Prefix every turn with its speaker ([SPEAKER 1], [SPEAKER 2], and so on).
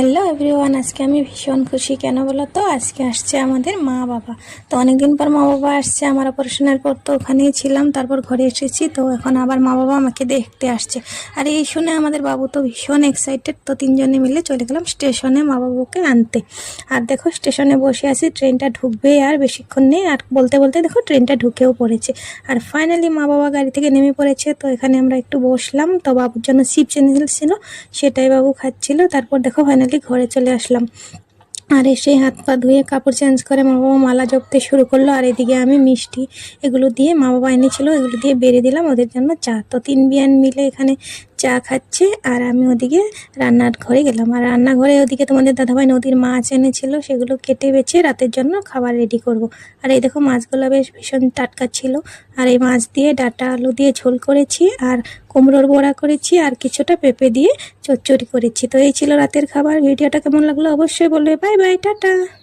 [SPEAKER 1] Hello everyone, আজকে আমি ভীষণ খুশি। কেন বলো তো? আজকে আসছে আমাদের মা বাবা। তো অনেকদিন পর মা বাবা আসছে। আমার অপারেশনের পর তো ওখানেই ছিলাম, তারপর ঘরে এসেছি। তো এখন আবার মা বাবা আমাকে দেখতে আসছে। আর এই শুনে আমাদের বাবু তো ভীষণ এক্সাইটেড। তো তিনজনে মিলে চলে গেলাম স্টেশনে মা বাবুকে আনতে। আর দেখো স্টেশনে বসে আছি, ট্রেনটা ঢুকবে আর বেশিক্ষণ নেই। আর বলতে বলতে দেখো ট্রেনটা ঢুকেও পড়েছে। আর ফাইনালি মা বাবা গাড়ি থেকে নেমে পড়েছে। তো এখানে আমরা একটু বসলাম। তো বাবুর জন্য চিপস এনে ছিল, সেটাই বাবু খাচ্ছিল। তারপর দেখো ফাইনালি ঘরে চলে আসলাম। আর এসে হাত পা ধুয়ে কাপড় চেঞ্জ করে মা বাবা মালা জপতে শুরু করলো। আর এদিকে আমি মিষ্টি এগুলো দিয়ে, মা বাবা এনেছিল এগুলো দিয়ে বেড়ে দিলাম ওদের জন্য চা। তো তিন বিয়ান মিলে এখানে চা খাচ্ছে আর আমি ওদিকে রান্নার ঘরে গেলাম। আর রান্নাঘরে ওদিকে তোমাদের দাদাভাই নদীর মাছ এনেছিল, সেগুলো কেটে বেছে রাতের জন্য খাবার রেডি করব। আর এই দেখো মাছগুলো বেশ ভীষণ টাটকা ছিল। আর এই মাছ দিয়ে ডাঁটা আলু দিয়ে ঝোল করেছি, আর কুমড়োর বড়া করেছি, আর কিছুটা পেঁপে দিয়ে চচ্চড়ি করেছি। তো এই ছিল রাতের খাবার। ভিডিওটা কেমন লাগলো অবশ্যই বলবে। Bye bye, tata.